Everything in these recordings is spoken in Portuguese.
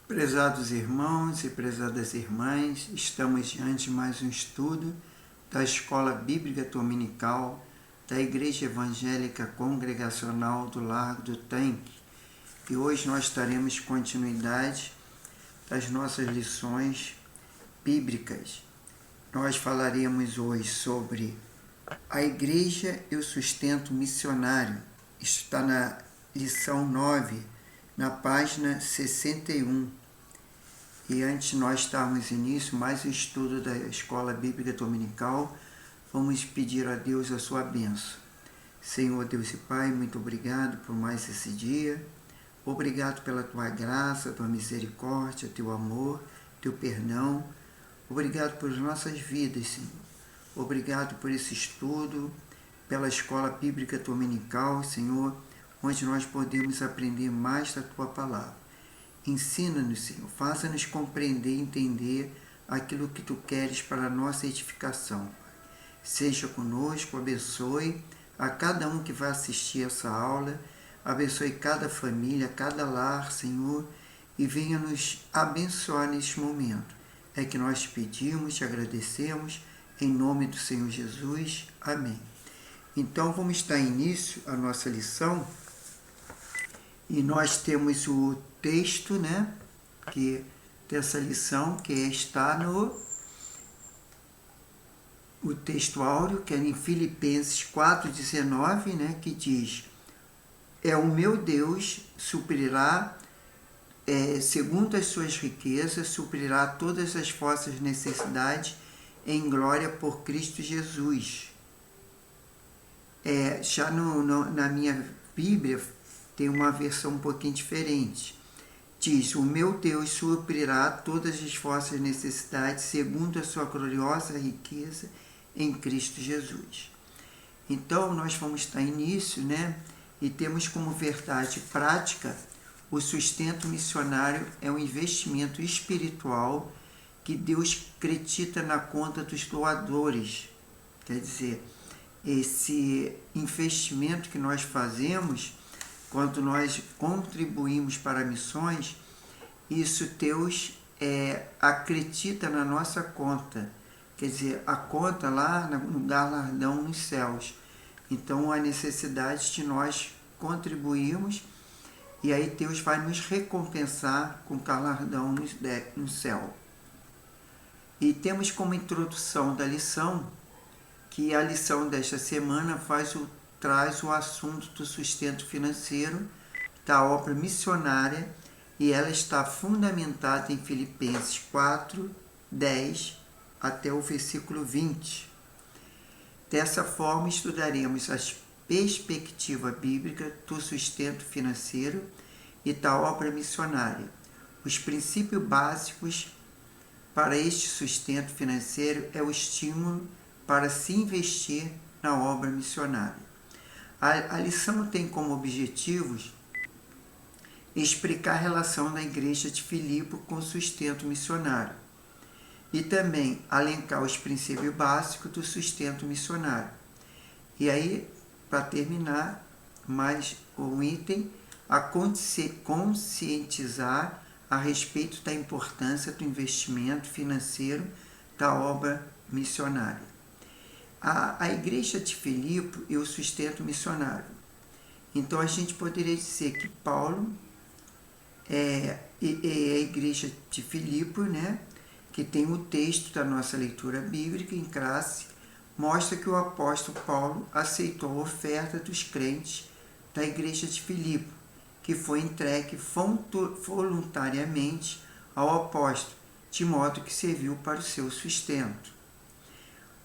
Prezados irmãos e prezadas irmãs, estamos diante de mais um estudo da Escola Bíblica Dominical da Igreja Evangélica Congregacional do Largo do Tanque. E hoje nós daremos continuidade das nossas lições bíblicas. Nós falaremos hoje sobre a Igreja e o sustento missionário. Isso está na lição 9, na página 61. E antes de nós darmos início mais um estudo da Escola Bíblica Dominical, vamos pedir a Deus a sua bênção. Senhor Deus e Pai, muito obrigado por mais esse dia. Obrigado pela tua graça, tua misericórdia, teu amor, teu perdão. Obrigado por nossas vidas, Senhor. Obrigado por esse estudo, pela Escola Bíblica Dominical, Senhor, onde nós podemos aprender mais da tua palavra. Ensina-nos, Senhor, faça-nos compreender e entender aquilo que Tu queres para a nossa edificação. Seja conosco, abençoe a cada um que vai assistir essa aula, abençoe cada família, cada lar, Senhor, e venha nos abençoar neste momento. É que nós te pedimos, te agradecemos, em nome do Senhor Jesus. Amém. Então, vamos dar início à nossa lição, e nós temos o texto, dessa lição, que está o texto áureo, que é em Filipenses 4,19, que diz: o meu Deus suprirá, segundo as suas riquezas, suprirá todas as vossas necessidades em glória por Cristo Jesus. Já na minha Bíblia tem uma versão um pouquinho diferente. Diz: o meu Deus suprirá todas as vossas necessidades segundo a sua gloriosa riqueza em Cristo Jesus. Então, nós vamos dar início, e temos como verdade prática: o sustento missionário é um investimento espiritual que Deus acredita na conta dos doadores. Quer dizer, esse investimento que nós fazemos, quando nós contribuímos para missões, isso Deus acredita na nossa conta. Quer dizer, a conta lá no galardão nos céus. Então, a necessidade de nós contribuirmos, e aí Deus vai nos recompensar com galardão no céu. E temos como introdução da lição, que a lição desta semana traz o assunto do sustento financeiro da obra missionária, e ela está fundamentada em Filipenses 4, 10 até o versículo 20. Dessa forma, estudaremos a perspectiva bíblica do sustento financeiro e da obra missionária. Os princípios básicos para este sustento financeiro é o estímulo para se investir na obra missionária. A lição tem como objetivos explicar a relação da igreja de Filipe com o sustento missionário e também elencar os princípios básicos do sustento missionário. E aí, para terminar, mais um item, a conscientizar a respeito da importância do investimento financeiro da obra missionária. A igreja de Filipe e o sustento missionário. Então, a gente poderia dizer que Paulo é a igreja de Filipe, que tem o texto da nossa leitura bíblica em classe, mostra que o apóstolo Paulo aceitou a oferta dos crentes da igreja de Filipe, que foi entregue voluntariamente ao apóstolo, de modo que serviu para o seu sustento.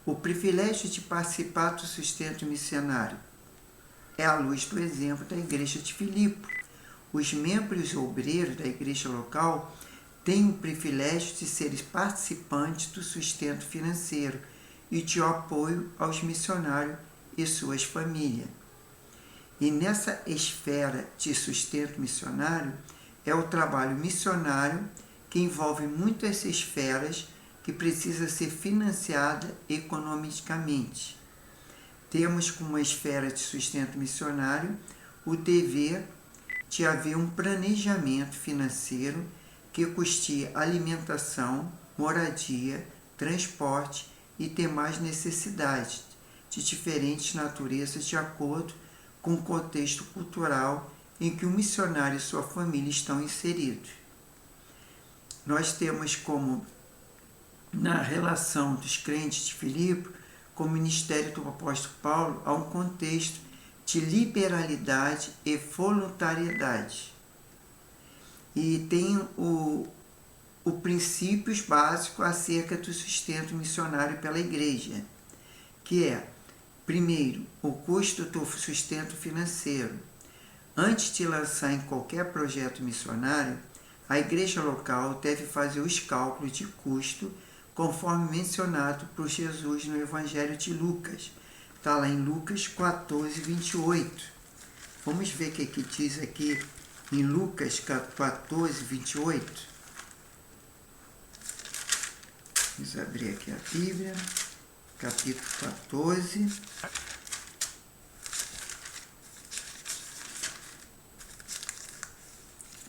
O privilégio de participar do sustento missionário é à luz do exemplo da igreja de Filipe. Os membros e obreiros da igreja local têm o privilégio de serem participantes do sustento financeiro e de apoio aos missionários e suas famílias. E nessa esfera de sustento missionário é o trabalho missionário, que envolve muitas esferas, que precisa ser financiada economicamente. Temos como esfera de sustento missionário o dever de haver um planejamento financeiro que custeie alimentação, moradia, transporte e demais necessidades de diferentes naturezas de acordo com o contexto cultural em que o missionário e sua família estão inseridos. Nós temos como, na relação dos crentes de Filipe, com o ministério do apóstolo Paulo, há um contexto de liberalidade e voluntariedade. E tem o princípios básicos acerca do sustento missionário pela igreja, que é, primeiro, o custo do sustento financeiro. Antes de lançar em qualquer projeto missionário, a igreja local deve fazer os cálculos de custo conforme mencionado por Jesus no Evangelho de Lucas. Está lá em Lucas 14, 28. Vamos ver o que diz aqui em Lucas 14, 28. Vamos abrir aqui a Bíblia, capítulo 14.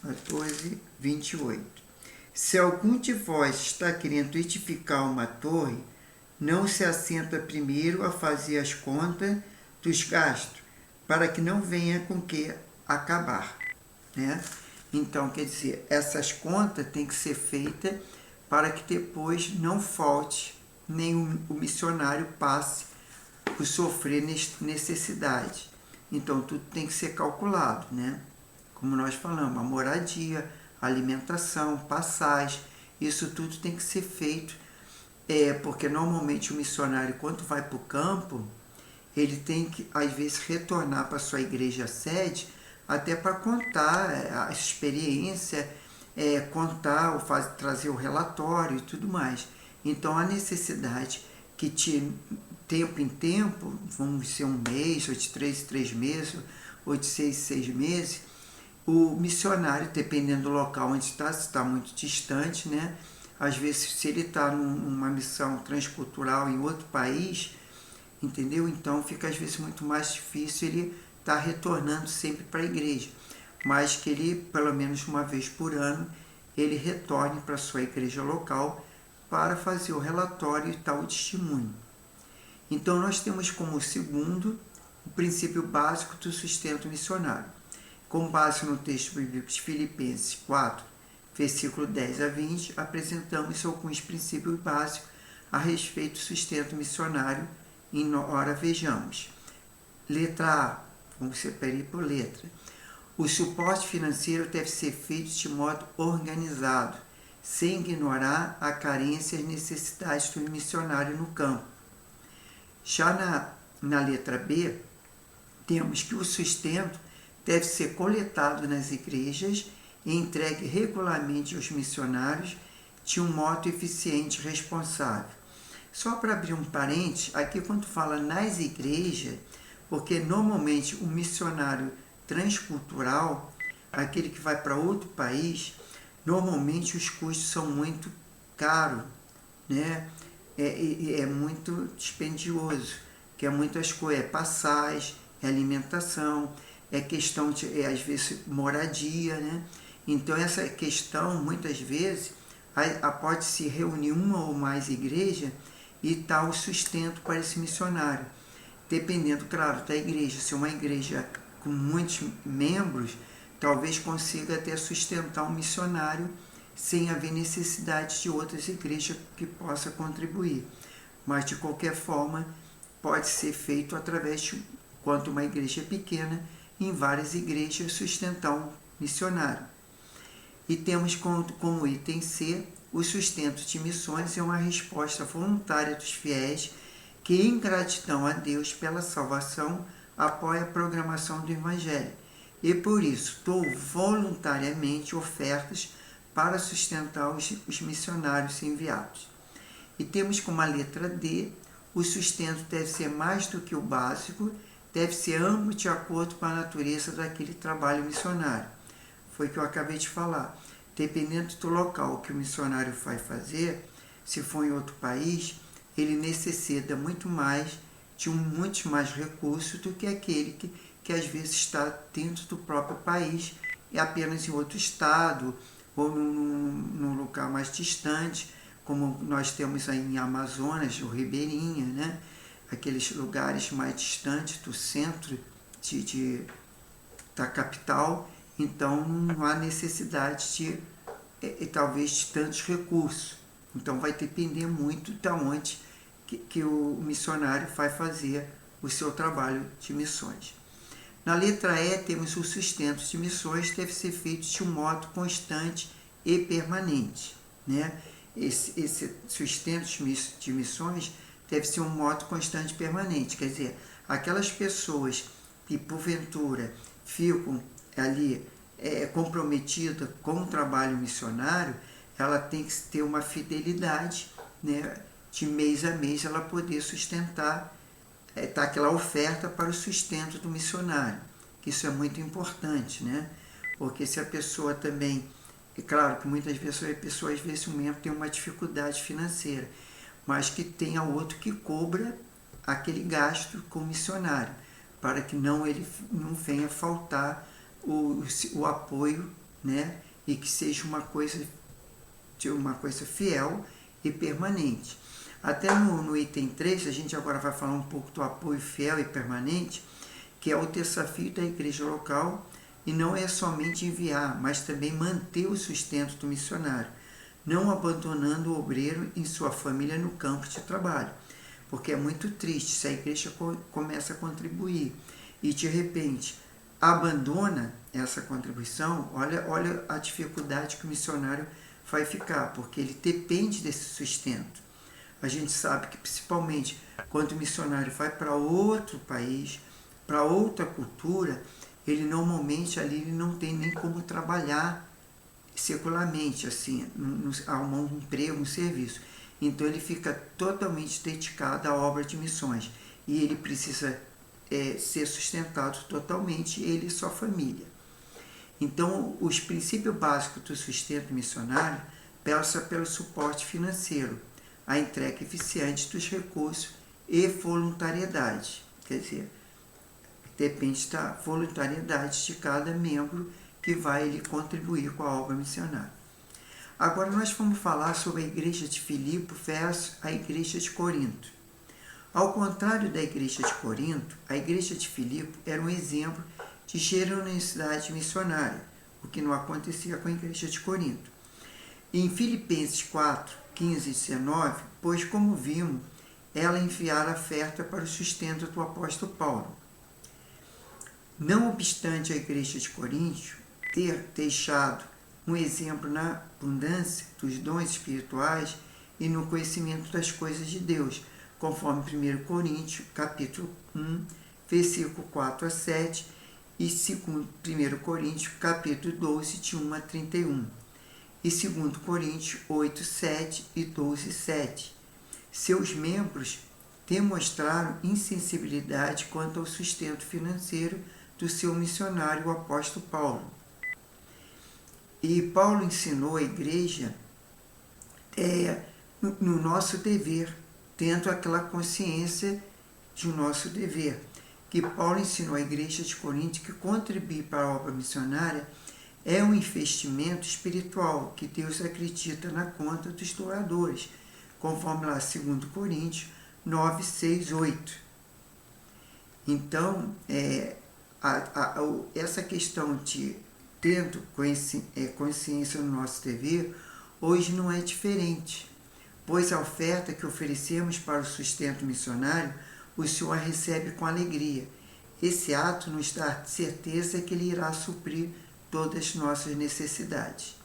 (14, 28). Se algum de vós está querendo edificar uma torre, não se assenta primeiro a fazer as contas dos gastos, para que não venha com que acabar. Né? Então, quer dizer, essas contas têm que ser feitas para que depois não falte, nem o missionário passe por sofrer necessidade. Então, tudo tem que ser calculado, né? Como nós falamos, a moradia, a alimentação, passagem, isso tudo tem que ser feito, porque normalmente o missionário, quando vai para o campo, ele tem que, às vezes, retornar para a sua igreja sede, até para contar a experiência, contar, trazer o relatório e tudo mais. Então, a necessidade que de tempo em tempo, vamos ser um mês, ou de 3 em 3 meses, ou de 6 em 6 meses, o missionário, dependendo do local onde está, se está muito distante, né? Às vezes, se ele está numa missão transcultural em outro país, entendeu? Então, fica às vezes muito mais difícil ele estar retornando sempre para a igreja. Mas que ele, pelo menos uma vez por ano, ele retorne para a sua igreja local para fazer o relatório e tal testemunho. Então, nós temos como segundo o princípio básico do sustento missionário. Com base no texto bíblico de Filipenses 4, versículo 10 a 20, apresentamos alguns princípios básicos a respeito do sustento missionário. Ora, vejamos. Letra A, vamos separar por letra. O suporte financeiro deve ser feito de modo organizado, sem ignorar a carência e as necessidades do missionário no campo. Já na letra B, temos que o sustento deve ser coletado nas igrejas e entregue regularmente aos missionários de um modo eficiente e responsável. Só para abrir um parênteses, aqui quando fala nas igrejas, porque normalmente o missionário transcultural, aquele que vai para outro país, normalmente os custos são muito caros, né? É muito dispendioso, que é muitas coisas, passagem, alimentação, questão de, às vezes, moradia, né? Então, essa questão, muitas vezes, pode-se reunir uma ou mais igrejas e dar o sustento para esse missionário. Dependendo, claro, da igreja. Se uma igreja com muitos membros, talvez consiga até sustentar um missionário sem haver necessidade de outras igrejas que possa contribuir. Mas, de qualquer forma, pode ser feito através de, quanto uma igreja pequena, em várias igrejas sustentar um missionário. E temos como item C, o sustento de missões é uma resposta voluntária dos fiéis que, em gratidão a Deus pela salvação, apoia a programação do Evangelho e, por isso, dou voluntariamente ofertas para sustentar os missionários enviados. E temos como a letra D, o sustento deve ser mais do que o básico, deve ser amplo de acordo com a natureza daquele trabalho missionário. Foi o que eu acabei de falar. Dependendo do local que o missionário vai fazer, se for em outro país, ele necessita muito mais de muitos mais recursos do que aquele que às vezes está dentro do próprio país e apenas em outro estado ou num lugar mais distante, como nós temos aí em Amazonas, o Ribeirinha, né? Aqueles lugares mais distantes do centro da capital, então não há necessidade talvez de tantos recursos. Então vai depender muito de onde que o missionário vai fazer o seu trabalho de missões. Na letra E temos o sustento de missões deve ser feito de um modo constante e permanente, né? Esse sustento de missões deve ser um modo constante e permanente, quer dizer, aquelas pessoas que porventura ficam ali comprometidas com o trabalho missionário, ela tem que ter uma fidelidade, né? De mês a mês ela poder sustentar aquela oferta para o sustento do missionário. Isso é muito importante, né? Porque se a pessoa também, é claro que muitas vezes a pessoa às vezes um membro tem uma dificuldade financeira, mas que tenha outro que cobra aquele gasto com o missionário, para que ele não venha faltar o apoio, né? E que seja uma coisa fiel e permanente. Até no item 3, a gente agora vai falar um pouco do apoio fiel e permanente, que é o desafio da igreja local, e não é somente enviar, mas também manter o sustento do missionário, não abandonando o obreiro em sua família no campo de trabalho. Porque é muito triste se a igreja começa a contribuir e de repente abandona essa contribuição, olha a dificuldade que o missionário vai ficar, porque ele depende desse sustento. A gente sabe que principalmente quando o missionário vai para outro país, para outra cultura, ele normalmente ali ele não tem nem como trabalhar secularmente, assim, arrumar um emprego, um serviço. Então ele fica totalmente dedicado à obra de missões e ele precisa ser sustentado totalmente, ele e sua família. Então, os princípios básicos do sustento missionário passa pelo suporte financeiro, a entrega eficiente dos recursos e voluntariedade. Quer dizer, depende da voluntariedade de cada membro que vai ele contribuir com a obra missionária. Agora nós vamos falar sobre a igreja de Filipe versus a igreja de Corinto. Ao contrário da igreja de Corinto, a igreja de Filipe era um exemplo de generosidade missionária, o que não acontecia com a igreja de Corinto. Em Filipenses 4, 15 e 19, pois como vimos, ela enviara oferta para o sustento do apóstolo Paulo. Não obstante a igreja de Corinto ter deixado um exemplo na abundância dos dons espirituais e no conhecimento das coisas de Deus, conforme 1 Coríntios, capítulo 1, versículo 4 a 7, e 1 Coríntios, capítulo 12, de 1 a 31, e 2 Coríntios 8, 7 e 12, 7. Seus membros demonstraram insensibilidade quanto ao sustento financeiro do seu missionário, o apóstolo Paulo. E Paulo ensinou a igreja no nosso dever, tendo aquela consciência de nosso dever, que Paulo ensinou à igreja de Corinto que contribuir para a obra missionária é um investimento espiritual que Deus acredita na conta dos doadores, conforme lá 2 Coríntios 9, 6, 8. Então, essa questão de tendo consciência no nosso dever, hoje não é diferente, pois a oferta que oferecemos para o sustento missionário, o Senhor recebe com alegria. Esse ato nos dá certeza que Ele irá suprir todas as nossas necessidades.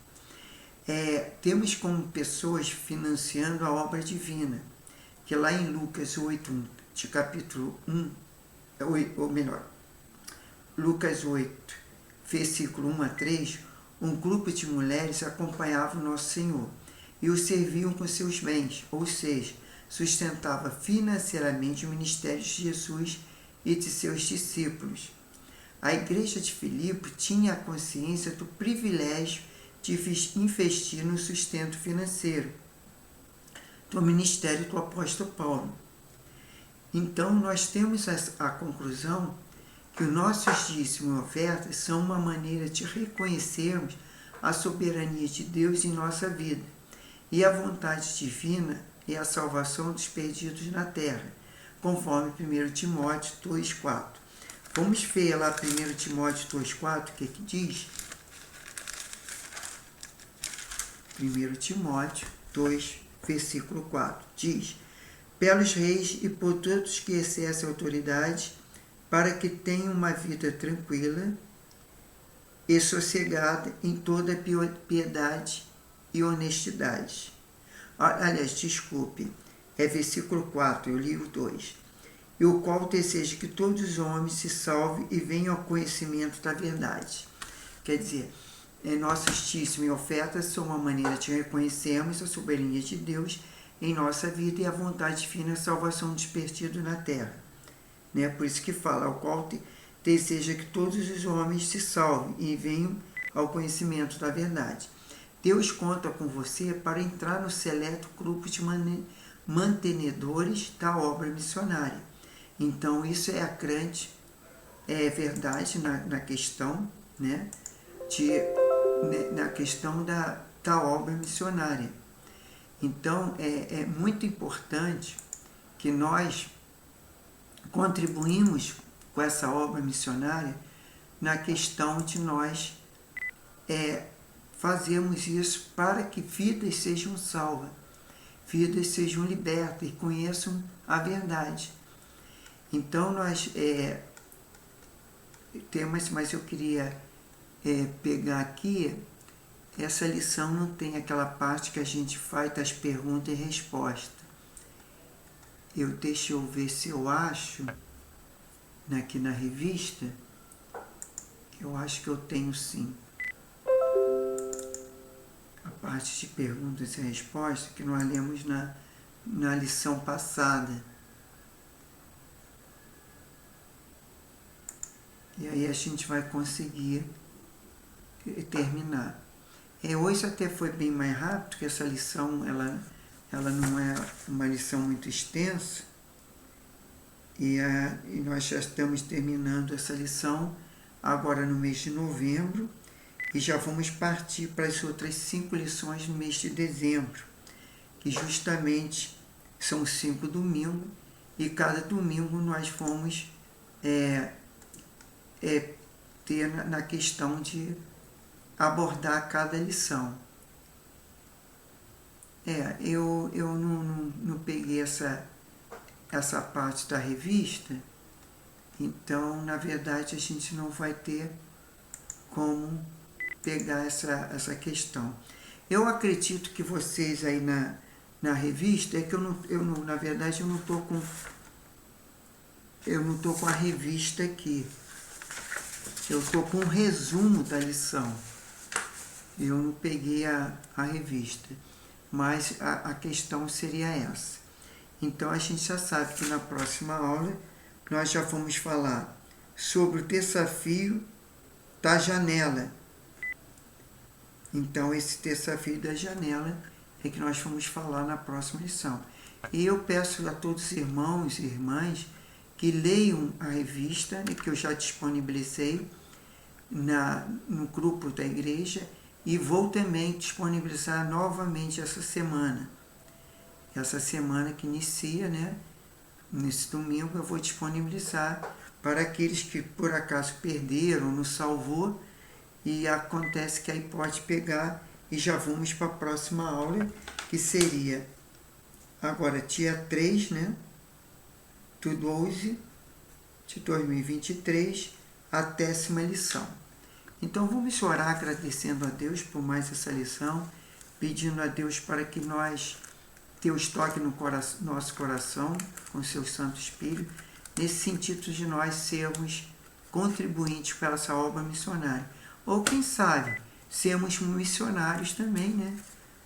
Temos como pessoas financiando a obra divina, que lá em Lucas 8, de capítulo 1, ou melhor, Lucas 8, versículo 1 a 3, um grupo de mulheres acompanhava o nosso Senhor e o serviam com seus bens, ou seja, sustentava financeiramente o ministério de Jesus e de seus discípulos. A igreja de Filipe tinha a consciência do privilégio de investir no sustento financeiro do ministério do apóstolo Paulo. Então, nós temos a conclusão que os nossos dízimos e ofertas são uma maneira de reconhecermos a soberania de Deus em nossa vida. E a vontade divina é a salvação dos perdidos na terra, conforme 1 Timóteo 2,4. Vamos ver lá 1 Timóteo 2,4, o que diz? 1 Timóteo 2, versículo 4, diz: pelos reis e por todos que exercem autoridade, para que tenham uma vida tranquila e sossegada em toda piedade e honestidade. Aliás, desculpe, é versículo 4, eu li o 2. E o qual deseja que todos os homens se salvem e venham ao conhecimento da verdade. Quer dizer, nosso dízimo e ofertas são uma maneira de reconhecermos a soberania de Deus em nossa vida e a vontade divina, a salvação dos perdidos na terra. Por isso que fala, ao qual deseja que todos os homens se salvem e venham ao conhecimento da verdade. Deus conta com você para entrar no seleto grupo de mantenedores da obra missionária. Então, isso é a grande verdade na questão, na questão da obra missionária. Então, é muito importante que nós contribuímos com essa obra missionária na questão de nós fazermos isso para que vidas sejam salvas, vidas sejam libertas e conheçam a verdade. Então, nós temos, mas eu queria pegar aqui, essa lição não tem aquela parte que a gente faz das perguntas e respostas. Deixa eu ver se eu acho, aqui na revista, eu acho que eu tenho sim. A parte de perguntas e respostas que nós lemos na lição passada. E aí a gente vai conseguir terminar. Hoje até foi bem mais rápido, porque essa lição ela não é uma lição muito extensa. E nós já estamos terminando essa lição agora no mês de novembro. E já vamos partir para as outras 5 lições no mês de dezembro, que justamente são 5 domingos. E cada domingo nós vamos ter na questão de abordar cada lição. Eu não peguei essa parte da revista, então, na verdade, a gente não vai ter como pegar essa questão. Eu acredito que vocês aí na revista, que na verdade, eu não estou com a revista aqui. Eu estou com um resumo da lição. Eu não peguei a revista, mas a questão seria essa. Então, a gente já sabe que na próxima aula nós já vamos falar sobre o desafio da janela. Então, esse desafio da janela é que nós vamos falar na próxima lição. E eu peço a todos os irmãos e irmãs que leiam a revista, que eu já disponibilizei no grupo da igreja, e vou também disponibilizar novamente essa semana. Essa semana que inicia, nesse domingo, eu vou disponibilizar para aqueles que por acaso perderam, não salvou, e acontece que aí pode pegar, e já vamos para a próxima aula, que seria agora dia 3, do 12 de 2023, a 10ª lição. Então vamos orar agradecendo a Deus por mais essa lição, pedindo a Deus para que Deus toque no nosso coração com seu Santo Espírito, nesse sentido de nós sermos contribuintes para essa obra missionária. Ou quem sabe, sermos missionários também,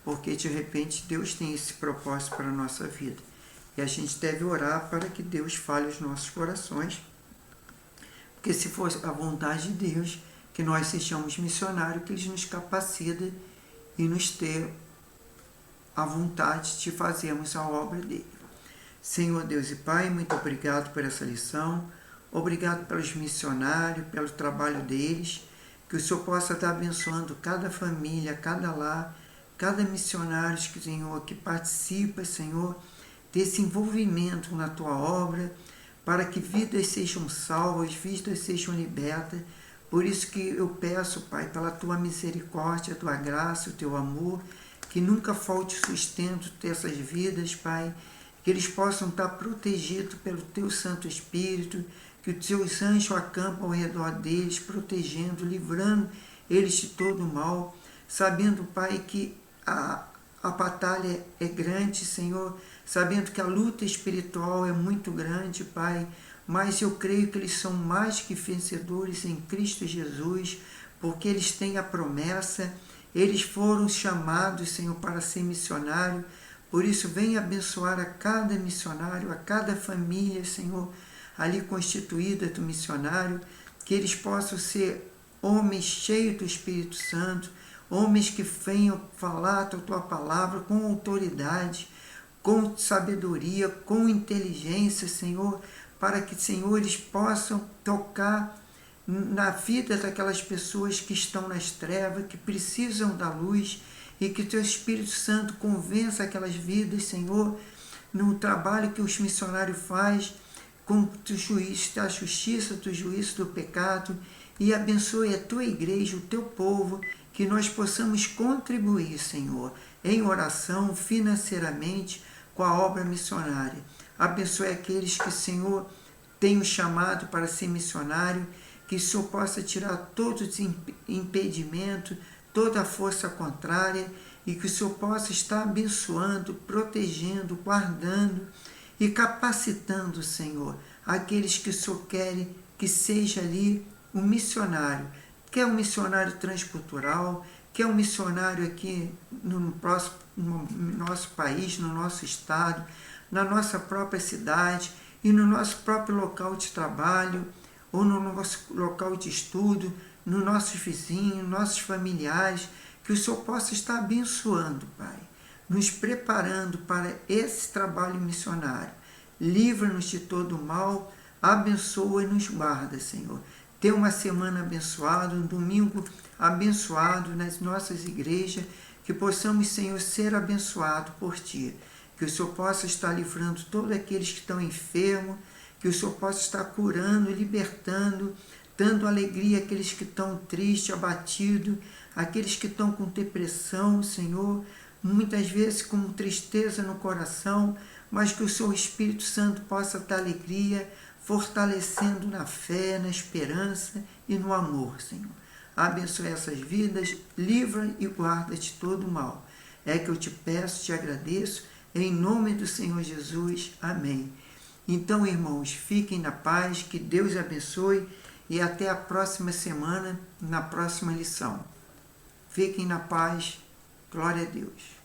Porque de repente Deus tem esse propósito para a nossa vida. E a gente deve orar para que Deus fale os nossos corações. Porque se for a vontade de Deus, que nós sejamos missionários, que Ele nos capacita e nos dê a vontade de fazermos a obra dele. Senhor Deus e Pai, muito obrigado por essa lição. Obrigado pelos missionários, pelo trabalho deles. que o Senhor possa estar abençoando cada família, cada lar, cada missionário, Senhor, que participa, Senhor, desse envolvimento na Tua obra, para que vidas sejam salvas, vidas sejam libertas. Por isso que eu peço, Pai, pela Tua misericórdia, a Tua graça, o Teu amor, que nunca falte sustento dessas vidas, Pai, que eles possam estar protegidos pelo Teu Santo Espírito, que os Teus anjos acampam ao redor deles, protegendo, livrando eles de todo o mal, sabendo, Pai, que a batalha é grande, Senhor, sabendo que a luta espiritual é muito grande, Pai, mas eu creio que eles são mais que vencedores em Cristo Jesus, porque eles têm a promessa, eles foram chamados, Senhor, para ser missionário. Por isso, venha abençoar a cada missionário, a cada família, Senhor, ali constituída do missionário, que eles possam ser homens cheios do Espírito Santo, homens que venham falar a Tua palavra com autoridade, com sabedoria, com inteligência, Senhor, para que, Senhor, eles possam tocar na vida daquelas pessoas que estão nas trevas, que precisam da luz, e que Teu Espírito Santo convença aquelas vidas, Senhor, no trabalho que os missionários fazem, com o juízo, a justiça do juízo do pecado, e abençoe a Tua igreja, o Teu povo, que nós possamos contribuir, Senhor, em oração, financeiramente, com a obra missionária. Abençoe aqueles que, Senhor, tem o chamado para ser missionário, que o Senhor possa tirar todos os impedimentos, toda a força contrária, e que o Senhor possa estar abençoando, protegendo, guardando e capacitando, Senhor, aqueles que o Senhor quer que seja ali um missionário, quer um missionário transcultural, quer um missionário aqui no nosso país, no nosso estado, na nossa própria cidade e no nosso próprio local de trabalho, ou no nosso local de estudo, nos nossos vizinhos, nossos familiares, que o Senhor possa estar abençoando, Pai, nos preparando para esse trabalho missionário. Livra-nos de todo o mal, abençoa e nos guarda, Senhor. Ter uma semana abençoada, um domingo abençoado nas nossas igrejas, que possamos, Senhor, ser abençoados por Ti. Que o Senhor possa estar livrando todos aqueles que estão enfermos, que o Senhor possa estar curando, libertando, dando alegria àqueles que estão tristes, abatidos, aqueles que estão com depressão, Senhor, muitas vezes com tristeza no coração, mas que o Seu Espírito Santo possa dar alegria, fortalecendo na fé, na esperança e no amor, Senhor. Abençoe essas vidas, livra e guarda de todo o mal. É que eu te peço, te agradeço, em nome do Senhor Jesus. Amém. Então, irmãos, fiquem na paz, que Deus abençoe e até a próxima semana, na próxima lição. Fiquem na paz. Glória a Deus.